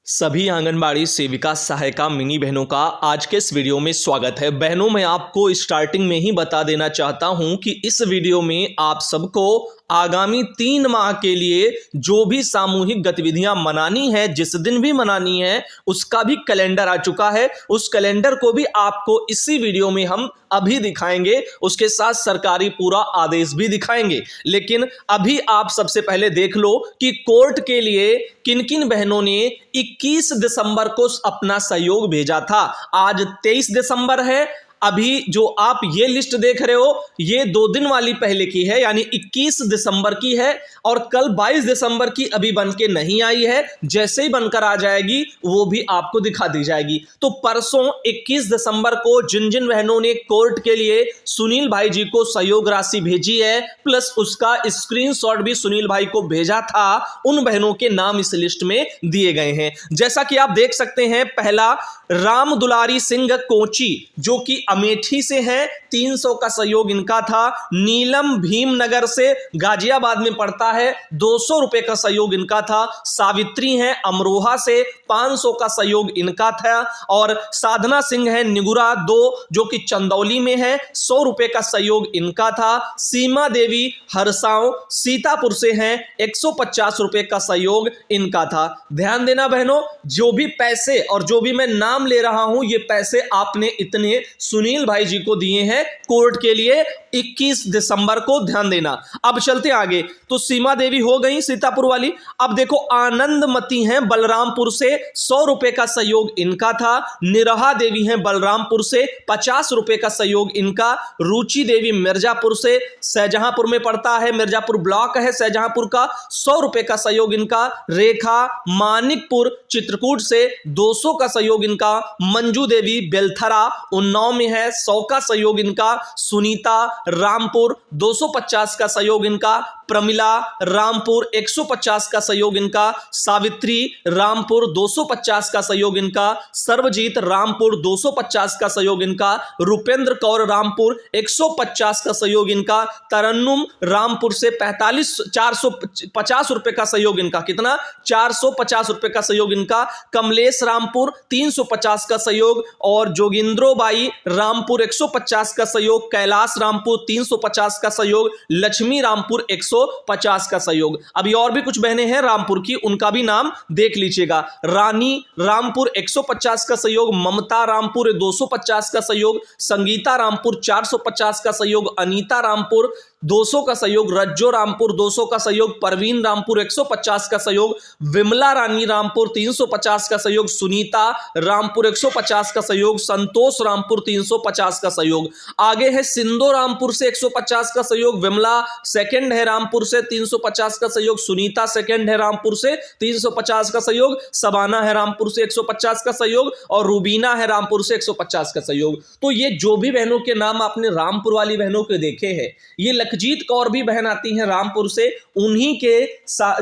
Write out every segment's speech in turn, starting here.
सभी आंगनबाड़ी सेविका सहायिका मिनी बहनों का आज के इस वीडियो में स्वागत है। बहनों, मैं आपको स्टार्टिंग में ही बता देना चाहता हूं कि इस वीडियो में आप सबको आगामी 3 माह के लिए जो भी सामूहिक गतिविधियां मनानी है, जिस दिन भी मनानी है, उसका भी कैलेंडर आ चुका है। उस कैलेंडर को भी आपको इसी वीडियो में हम अभी दिखाएंगे, उसके साथ सरकारी पूरा आदेश भी दिखाएंगे। लेकिन अभी आप सबसे पहले देख लो कि कोर्ट के लिए किन किन बहनों ने 21 दिसंबर को अपना सहयोग भेजा था। आज 23 दिसंबर है। अभी जो आप ये लिस्ट देख रहे हो, ये 2 दिन वाली पहले की है, यानी 21 दिसंबर की है, और कल 22 दिसंबर की अभी बन के नहीं आई है। जैसे ही बनकर आ जाएगी वो भी आपको दिखा दी जाएगी। तो परसों 21 दिसंबर को जिन जिन बहनों ने कोर्ट के लिए सुनील भाई जी को सहयोग राशि भेजी है, प्लस उसका स्क्रीनशॉट भी सुनील भाई को भेजा था, उन बहनों के नाम इस लिस्ट में दिए गए हैं। जैसा कि आप देख सकते हैं, पहला राम दुलारी सिंह कोची, जो कि अमेठी से हैं, 300 का सहयोग इनका था। नीलम भीमनगर से गाजियाबाद में पड़ता है, 200 रुपए का सहयोग इनका था। सावित्री हैं अमरोहा से, 500 का सहयोग इनका था। और साधना सिंह है निगुरा 2, जो कि चंदौली में है, 100 रुपए का सहयोग इनका था। सीमा देवी हरसाओं सीतापुर से हैं, 150 रुपए का सहयोग इनका था। ध्यान देना बहनों, जो भी पैसे और जो भी मैं नाम ले रहा हूं, ये पैसे आपने इतने सुनील भाई जी को दिए हैं कोर्ट के लिए 21 दिसंबर को। ध्यान देना। अब चलते आगे। तो सीमा देवी हो गई सीतापुर वाली। अब देखो, आनंदमती हैं बलरामपुर से, 100 रुपए का सहयोग इनका था। निरहा देवी हैं बलरामपुर से, 50 रुपए का सहयोग इनका। रुचि देवी मिर्जापुर से, शाहजहांपुर में पड़ता है, मिर्जापुर ब्लॉक है शाहजहांपुर का, 100 रुपए का सहयोग इनका। रेखा मानिकपुर चित्रकूट से, 200 का सहयोग इनका। मंजू देवी बेलथरा उन्नाव में है, 100 का सहयोग इनका। सुनीता रामपुर 250 का सहयोग इनका। प्रमिला रामपुर 150 का सहयोग इनका। सावित्री रामपुर 250 का सहयोग इनका। सर्वजीत रामपुर 250 का सहयोग इनका। रुपेंद्र कौर रामपुर 150 का सहयोग इनका। तरन्नुम रामपुर से 450 रुपए का सहयोग इनका। कितना? 450 रुपए का सहयोग इनका। कमलेश रामपुर 350 का सहयोग। और जोगिंद्रोबाई रामपुर 150 का सहयोग। कैलाश रामपुर 350 का सहयोग। लक्ष्मी रामपुर 150 का सहयोग। अभी और भी कुछ बहनें हैं रामपुर की, उनका भी नाम देख लीजिएगा। रानी रामपुर 150 का सहयोग। ममता रामपुर 250 का सहयोग। संगीता रामपुर 450 का सहयोग। अनीता रामपुर 200 का सहयोग। रज्जो रामपुर 200 का सहयोग। परवीन रामपुर 150 का सहयोग। विमला रानी रामपुर 350 का सहयोग। सुनीता रामपुर 150 का सहयोग। संतोष रामपुर 350 का सहयोग। आगे है सिंधो रामपुर से 150 का सहयोग। विमला सेकंड है रामपुर से 350 का सहयोग। सुनीता सेकंड है रामपुर से 350 का सहयोग। सबाना है रामपुर से 150 का सहयोग। और रूबीना है रामपुर से 150 का सहयोग। तो ये जो भी बहनों के नाम आपने रामपुर वाली बहनों के देखे हैं, ये लखजीत कौर भी बहन आती हैं रामपुर से, उन्हीं के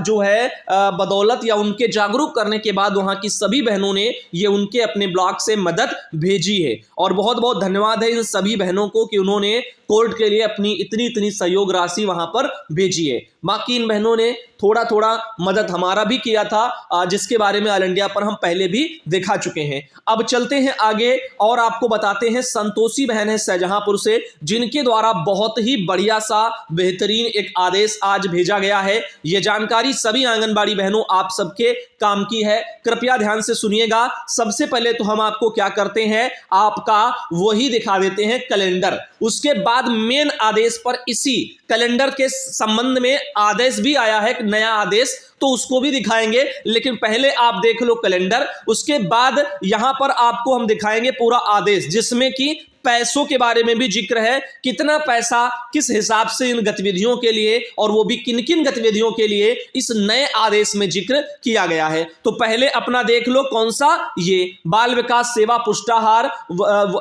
जो है बदौलत या उनके जागरूक करने के बाद वहां की सभी बहनों ने ये उनके अपने ब्लॉक से मदद भेजी है। और बहुत बहुत धन्यवाद है इन सभी बहनों को कि उन्होंने कोर्ट के लिए अपनी इतनी सहयोग राशि वहां पर भेजी है। बाकी इन बहनों ने थोड़ा थोड़ा मदद हमारा भी किया था, जिसके बारे में ऑल इंडिया पर हम पहले भी दिखा चुके हैं। अब चलते हैं आगे और आपको बताते हैं संतोषी बहन है शाहजहांपुर से, जिनके द्वारा बहुत ही बढ़िया सा बेहतरीन एक आदेश आज भेजा गया है। यह जानकारी सभी आंगनबाड़ी बहनों आप सबके काम की है, कृपया ध्यान से सुनिएगा। सबसे पहले तो हम आपको क्या करते हैं, आपका वही दिखा देते हैं कैलेंडर। उसके बाद मेन आदेश पर, इसी कैलेंडर के संबंध में आदेश भी आया है, नया आदेश, तो उसको भी दिखाएंगे। लेकिन पहले आप देख लो कैलेंडर, उसके बाद यहां पर आपको हम दिखाएंगे पूरा आदेश, जिसमें कि पैसों के बारे में भी जिक्र है, कितना पैसा किस हिसाब से इन गतिविधियों के लिए, और वो भी किन किन गतिविधियों के लिए इस नए आदेश में जिक्र किया गया है। तो पहले अपना देख लो कौन सा, ये बाल विकास सेवा पुष्टाहार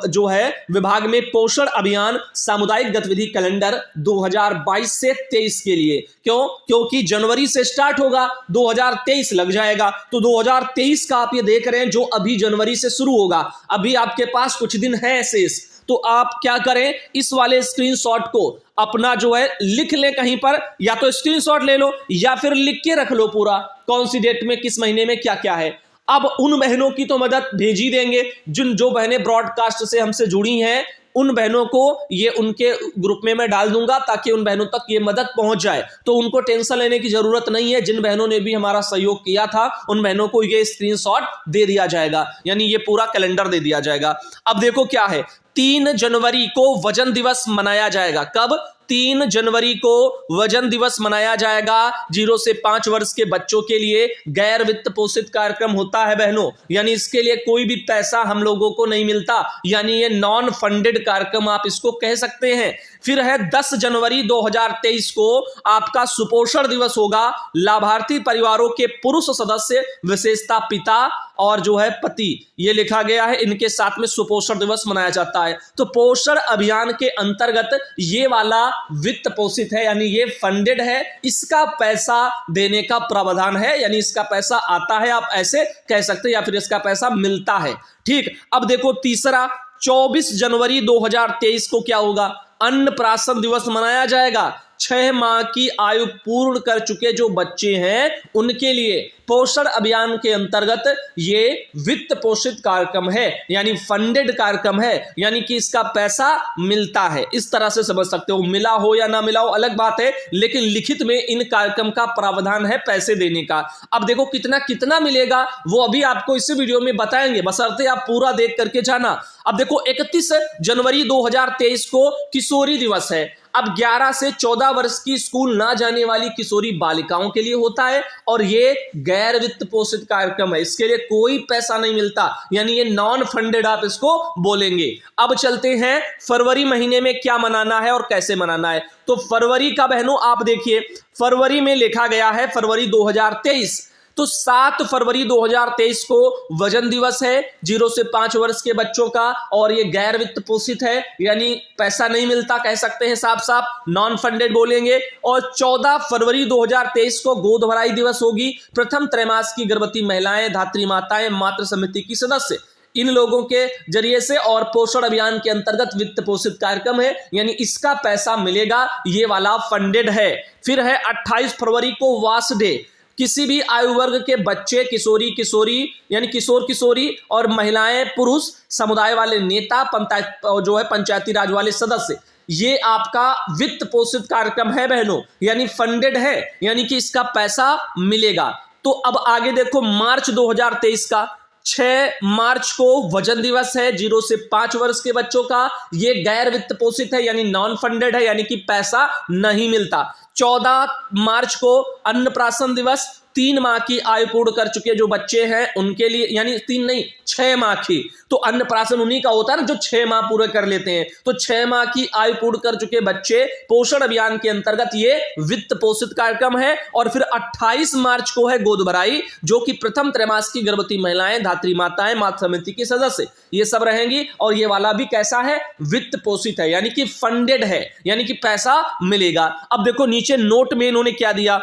जो है विभाग में पोषण अभियान सामुदायिक गतिविधि कैलेंडर 2022 से 23 के लिए। क्यों? क्योंकि जनवरी से स्टार्ट होगा, 2023 लग जाएगा, तो 2023 का आप ये देख रहे हैं जो अभी जनवरी से शुरू होगा। अभी आपके पास कुछ दिन है शेष, तो आप क्या करें, इस वाले स्क्रीनशॉट को अपना जो है लिख ले कहीं पर, या तो स्क्रीनशॉट ले लो या फिर लिख के रख लो पूरा, कौन सी डेट में किस महीने में क्या क्या है। अब उन बहनों की तो मदद भेज ही देंगे जो बहनें ब्रॉडकास्ट से हमसे जुड़ी हैं, उन बहनों को ये उनके ग्रुप में मैं डाल दूंगा ताकि उन बहनों तक ये मदद पहुंच जाए। तो उनको टेंशन लेने की जरूरत नहीं है। जिन बहनों ने भी हमारा सहयोग किया था उन बहनों को ये स्क्रीनशॉट दे दिया जाएगा, यानी ये पूरा कैलेंडर दे दिया जाएगा। अब देखो क्या है, 3 जनवरी को वजन दिवस मनाया जाएगा। कब? 3 जनवरी को वजन दिवस मनाया जाएगा। 0 से 5 वर्ष के बच्चों के लिए गैर वित्त पोषित कार्यक्रम होता है बहनों, यानी इसके लिए कोई भी पैसा हम लोगों को नहीं मिलता, यानी ये नॉन फंडेड कार्यक्रम आप इसको कह सकते हैं। फिर है 10 जनवरी 2023 को आपका सुपोषण दिवस होगा। लाभार्थी परिवारों के पुरुष सदस्य, विशेषता पिता और जो है पति, ये लिखा गया है, इनके साथ में सुपोषण दिवस मनाया जाता है। तो पोषण अभियान के अंतर्गत ये वाला वित्त पोषित है, यानी ये फंडेड है, इसका पैसा देने का प्रावधान है, यानी इसका पैसा आता है, आप ऐसे कह सकते हैं, या फिर इसका पैसा मिलता है। ठीक, अब देखो तीसरा, 24 जनवरी 2023 को क्या होगा? अन्नप्राशन दिवस मनाया जाएगा। 6 माह की आयु पूर्ण कर चुके जो बच्चे हैं उनके लिए पोषण अभियान के अंतर्गत ये वित्त पोषित कार्यक्रम है, यानी फंडेड कार्यक्रम है, यानी कि इसका पैसा मिलता है। इस तरह से समझ सकते हो, मिला हो या ना मिला हो अलग बात है, लेकिन लिखित में इन कार्यक्रम का प्रावधान है पैसे देने का। अब देखो कितना कितना मिलेगा वो अभी आपको इस वीडियो में बताएंगे, बशर्ते आप पूरा देख करके जाना। अब देखो 31 जनवरी 2023 को किशोरी दिवस है। अब 11 से 14 वर्ष की स्कूल ना जाने वाली किशोरी बालिकाओं के लिए होता है और ये गैर वित्त पोषित कार्यक्रम है, इसके लिए कोई पैसा नहीं मिलता, यानी ये नॉन फंडेड आप इसको बोलेंगे। अब चलते हैं फरवरी महीने में क्या मनाना है और कैसे मनाना है। तो फरवरी का बहनों आप देखिए, फरवरी में लिखा गया है फरवरी 2023, तो 7 फरवरी 2023 को वजन दिवस है 0 से 5 वर्ष के बच्चों का, और ये गैर वित्त पोषित है, यानी पैसा नहीं मिलता, कह सकते हैं साफ साफ नॉन फंडेड बोलेंगे। और 14 फरवरी 2023 को गोद भराई दिवस होगी। प्रथम त्रैमास की गर्भवती महिलाएं, धात्री माताएं, मातृ समिति की सदस्य, इन लोगों के जरिए से और पोषण अभियान के अंतर्गत वित्त पोषित कार्यक्रम है, यानी इसका पैसा मिलेगा, ये वाला फंडेड है। फिर है 28 फरवरी को वाश डे। किसी भी आयु वर्ग के बच्चे, किशोरी यानी किशोर किशोरी और महिलाएं, पुरुष, समुदाय वाले नेता, पंचायत जो है पंचायती राज वाले सदस्य, ये आपका वित्त पोषित कार्यक्रम है बहनों, यानी फंडेड है, यानी कि इसका पैसा मिलेगा। तो अब आगे देखो मार्च 2023 का, 6 मार्च को वजन दिवस है 0 से 5 वर्ष के बच्चों का, ये गैर वित्त पोषित है, यानी नॉन फंडेड है, यानी कि पैसा नहीं मिलता। 14 मार्च को अन्नप्राशन दिवस, 3 माह की आयु पूर्ण कर चुके जो बच्चे हैं उनके लिए, यानी 3 नहीं 6 माह की, तो अन्नप्राशन उन्हीं का होता है ना जो 6 माह पूरे कर लेते हैं। तो 6 माह की आयु पूर्ण कर चुके बच्चे पोषण अभियान के अंतर्गत ये वित्त पोषित कार्यक्रम है। और फिर 28 मार्च को है गोद भराई, जो कि प्रथम त्रैमास की गर्भवती महिलाएं, धात्री माताएं, मातृ समिति की सदस्य, ये सब रहेंगी। और ये वाला भी कैसा है? वित्त पोषित है, यानी कि फंडेड है, यानी कि पैसा मिलेगा। अब देखो नीचे नोट में इन्होंने क्या दिया,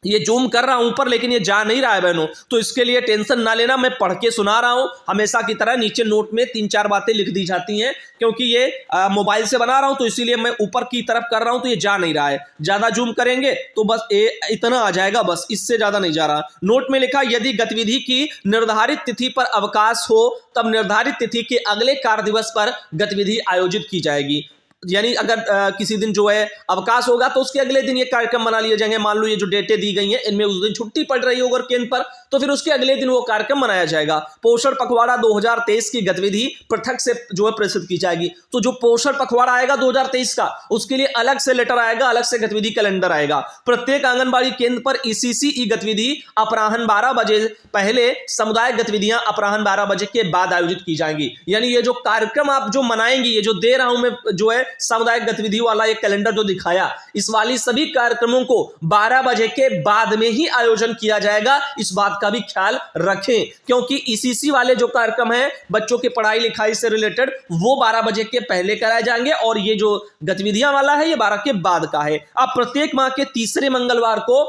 ये जूम कर रहा हूं ऊपर, लेकिन ये जा नहीं रहा है बहनों, तो इसके लिए टेंशन ना लेना, मैं पढ़ के सुना रहा हूं। हमेशा की तरह नीचे नोट में 3-4 बातें लिख दी जाती हैं, क्योंकि ये मोबाइल से बना रहा हूं तो इसीलिए मैं ऊपर की तरफ कर रहा हूं, तो ये जा नहीं रहा है। ज्यादा जूम करेंगे तो बस इतना आ जाएगा, बस इससे ज्यादा नहीं जा रहा। नोट में लिखा, यदि गतिविधि की निर्धारित तिथि पर अवकाश हो तब निर्धारित तिथि के अगले कार्य दिवस पर गतिविधि आयोजित की जाएगी। यानी अगर किसी दिन जो है अवकाश होगा तो उसके अगले दिन ये कार्यक्रम बना लिए जाएंगे। मान लो ये जो डेटें दी गई हैं इनमें उस दिन छुट्टी पड़ रही होगी केंद्र पर, तो फिर उसके अगले दिन वो कार्यक्रम मनाया जाएगा। पोषण पखवाड़ा 2023 की गतिविधि पृथक से जो है प्रस्तुत की जाएगी। तो जो पोषण पखवाड़ा आएगा 2023 का, उसके लिए अलग से लेटर आएगा, अलग से गतिविधि कैलेंडर आएगा। प्रत्येक आंगनबाड़ी केंद्र पर ईसीसी गतिविधि अपराह्न 12 बजे पहले, समुदाय गतिविधियां अपराह्न 12 बजे के बाद आयोजित की जाएंगी। यानी ये जो कार्यक्रम आप जो मनाएंगे, ये जो दे रहा हूं मैं जो है सामुदायिक गतिविधि वाला ये कैलेंडर जो दिखाया, इस वाली सभी कार्यक्रमों को 12 बजे के बाद में ही आयोजन किया जाएगा। इस बात का भी ख्याल रखें, क्योंकि ईसीसी वाले जो कार्यक्रम है बच्चों की पढ़ाई लिखाई से रिलेटेड, वो 12 बजे के पहले कराए जाएंगे, और ये जो गतिविधियां वाला है ये 12 के बाद का है। अब प्रत्येक माह के तीसरे मंगलवार को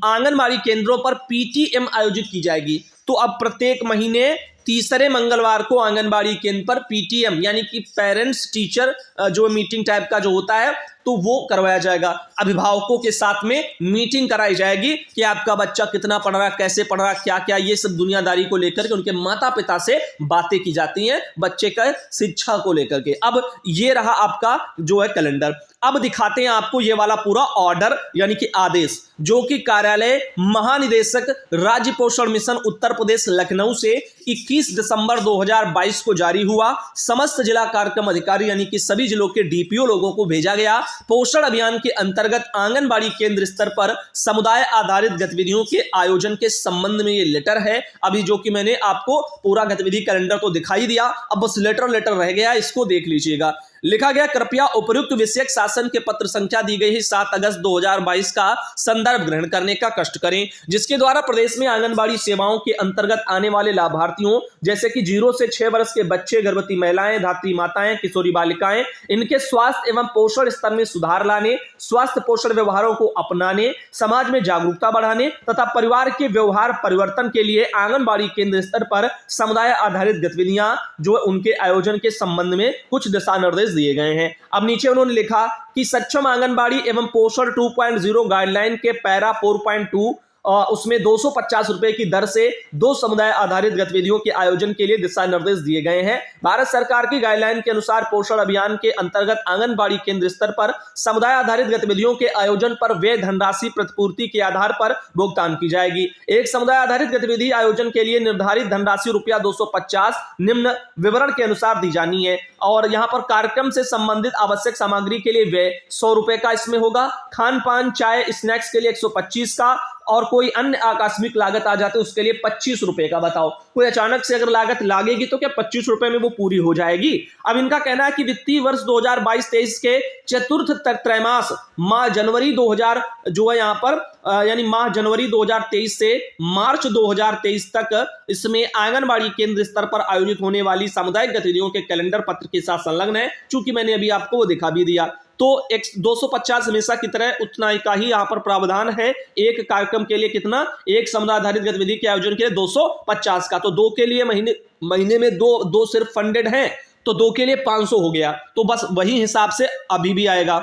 आंगनबाड़ी केंद्रों पर पीटीएम आयोजित की जाएगी। तो अब प्रत्येक महीने तीसरे मंगलवार को आंगनबाड़ी केंद्र पर पीटीएम यानी कि पेरेंट्स टीचर जो मीटिंग टाइप का जो होता है, तो वो करवाया जाएगा। अभिभावकों के साथ में मीटिंग कराई जाएगी कि आपका बच्चा कितना पढ़ रहा है, कैसे पढ़ रहा है, क्या क्या, ये सब दुनियादारी को लेकर के उनके माता पिता से बातें की जाती हैं बच्चे का शिक्षा को लेकर के। अब ये रहा आपका जो है कैलेंडर। अब दिखाते हैं आपको ये वाला पूरा ऑर्डर यानी कि आदेश, जो कि कार्यालय महानिदेशक राज्य पोषण मिशन उत्तर प्रदेश लखनऊ से 21 दिसंबर 2022 को जारी हुआ। समस्त जिला कार्यक्रम अधिकारी यानी कि सभी जिलों के डीपीओ लोगों को भेजा गया। पोषण अभियान के अंतर्गत आंगनबाड़ी केंद्र स्तर पर समुदाय आधारित गतिविधियों के आयोजन के संबंध में ये लेटर है। अभी जो कि मैंने आपको पूरा गतिविधि कैलेंडर तो दिखाई दिया, अब बस लेटर रह गया, इसको देख लीजिएगा। लिखा गया, कृपया उपयुक्त विषयक शासन के पत्र संख्या दी गई है 7 अगस्त 2022 का संदर्भ ग्रहण करने का कष्ट करें, जिसके द्वारा प्रदेश में आंगनबाड़ी सेवाओं के अंतर्गत आने वाले लाभार्थियों जैसे कि 0 से 6 वर्ष के बच्चे, गर्भवती महिलाएं, धात्री माताएं, किशोरी बालिकाएं, इनके स्वास्थ्य एवं पोषण स्तर में सुधार लाने, स्वास्थ्य पोषण व्यवहारों को अपनाने, समाज में जागरूकता बढ़ाने तथा परिवार के व्यवहार परिवर्तन के लिए आंगनबाड़ी केंद्र स्तर पर समुदाय आधारित गतिविधियां जो उनके आयोजन के संबंध में कुछ दिशा निर्देश दिए गए हैं। अब नीचे उन्होंने लिखा कि सक्षम आंगनबाड़ी एवं पोषण 2.0 गाइडलाइन के पैरा 4.2 उसमें 250 रुपए की दर से 2 समुदाय आधारित गतिविधियों के आयोजन के लिए दिशा निर्देश दिए गए हैं। भारत सरकार की गाइडलाइन के अनुसार पोषण अभियान के अंतर्गत आंगनबाड़ी केंद्र स्तर पर समुदाय आधारित गतिविधियों के आयोजन पर व्यय धनराशि प्रतिपूर्ति के आधार पर भुगतान की जाएगी। एक समुदाय आधारित गतिविधि आयोजन के लिए निर्धारित धनराशि रुपया 250 निम्न विवरण के अनुसार दी जानी है। और यहां पर कार्यक्रम से संबंधित आवश्यक सामग्री के लिए व्यय 100 रुपए का इसमें होगा। खान पान, चाय, स्नैक्स के लिए 125 का, और कोई अन्य आकस्मिक लागत आ जाते उसके लिए 25 रुपए का। बताओ, कोई अचानक से अगर लागत लागेगी तो क्या 25 रुपए में वो पूरी हो जाएगी? अब इनका कहना है कि वित्तीय वर्ष 2022-23 के चतुर्थ त्रैमास माह जनवरी 2000 जो है यहाँ पर यानी माह जनवरी 2023 से मार्च 2023 तक इसमें आंगनबाड़ी केंद्र स्तर पर आयोजित होने वाली सामुदायिक गतिविधियों के कैलेंडर पत्र के साथ संलग्न है। चूंकि मैंने अभी आपको वो दिखा भी दिया, तो 250 हमेशा की तरह उतना का ही यहाँ पर प्रावधान है। एक कार्यक्रम के लिए कितना, एक समुदाय आधारित गतिविधि के आयोजन के लिए 250 का, तो 2 के लिए महीने में दो सिर्फ फंडेड हैं, तो 2 के लिए 500 हो गया। तो बस वही हिसाब से अभी भी आएगा।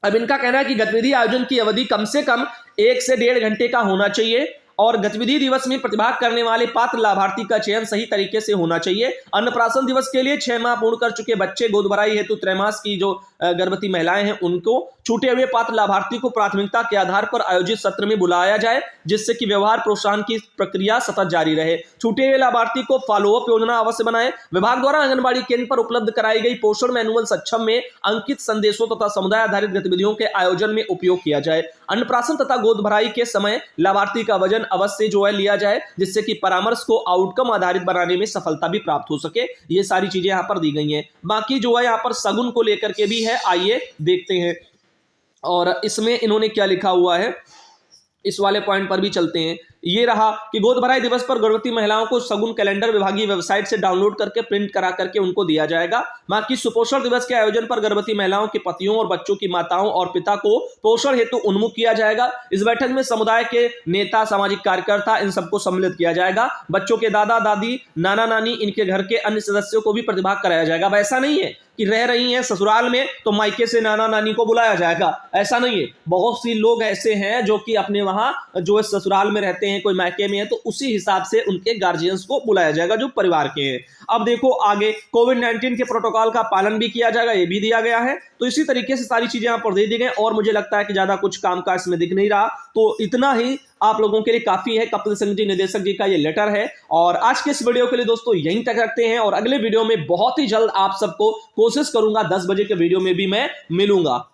अब इनका कहना है कि गतिविधि आयोजन की अवधि कम से कम 1 से 1.5 घंटे का होना चाहिए और गतिविधि दिवस में प्रतिभाग करने वाले पात्र लाभार्थी का चयन सही तरीके से होना चाहिए। अन्नप्राशन दिवस के लिए 6 माह पूर्ण कर चुके बच्चे, गोद भराई हेतु त्रैमास की जो गर्भवती महिलाएं हैं उनको, छूटे हुए पात्र लाभार्थी को प्राथमिकता के आधार पर आयोजित सत्र में बुलाया जाए, जिससे कि व्यवहार प्रोत्साहन की प्रक्रिया सतत जारी रहे। छूटे हुए लाभार्थी को फॉलोअप योजना अवश्य बनाएं। विभाग द्वारा आंगनबाड़ी केंद्र पर उपलब्ध कराई गई पोषण मैनुअल सक्षम में अंकित संदेशों तथा समुदाय आधारित गतिविधियों के आयोजन में उपयोग किया जाए। अन्नप्राशन तथा गोद भराई के समय लाभार्थी का वजन अवश्य जो है लिया जाए, जिससे कि परामर्श को आउटकम आधारित बनाने में सफलता भी प्राप्त हो सके। ये सारी चीजें यहाँ पर दी गई हैं। बाकी जो है यहाँ पर सगुन को लेकर के भी है, आइए देखते हैं। और इसमें इन्होंने क्या लिखा हुआ है, इस वाले पॉइंट पर भी चलते हैं। ये रहा कि गोद भराई दिवस पर गर्भवती महिलाओं को सगुन कैलेंडर विभागीय वेबसाइट से डाउनलोड करके प्रिंट करा करके उनको दिया जाएगा। बाकी सुपोषण दिवस के आयोजन पर गर्भवती महिलाओं के पतियों और बच्चों की माताओं और पिता को पोषण हेतु उन्मुख किया जाएगा। इस बैठक में समुदाय के नेता, सामाजिक कार्यकर्ता, इन सबको सम्मिलित किया जाएगा। बच्चों के दादा दादी, नाना नानी, इनके घर के अन्य सदस्यों को भी प्रतिभाग कराया जाएगा। अब ऐसा नहीं है कि रह रही हैं ससुराल में तो मायके से नाना नानी को बुलाया जाएगा, ऐसा नहीं है। बहुत सी लोग ऐसे हैं जो कि अपने वहां जो है ससुराल में रहते हैं, कोई मायके में है, तो उसी हिसाब से उनके गार्जियंस को बुलाया जाएगा जो परिवार के हैं। अब देखो आगे कोविड-19 के प्रोटोकॉल का पालन भी किया जाएगा, ये भी दिया गया है। तो इसी तरीके से सारी चीजें यहाँ पर दे दी गई और मुझे लगता है कि ज्यादा कुछ काम का इसमें दिख नहीं रहा, तो इतना ही आप लोगों के लिए काफी है। कपिल सिंह जी निदेशक जी का ये लेटर है। और आज के इस वीडियो के लिए दोस्तों यहीं तक रखते हैं और अगले वीडियो में बहुत ही जल्द आप सबको कोशिश करूंगा 10 बजे के वीडियो में भी मैं मिलूंगा।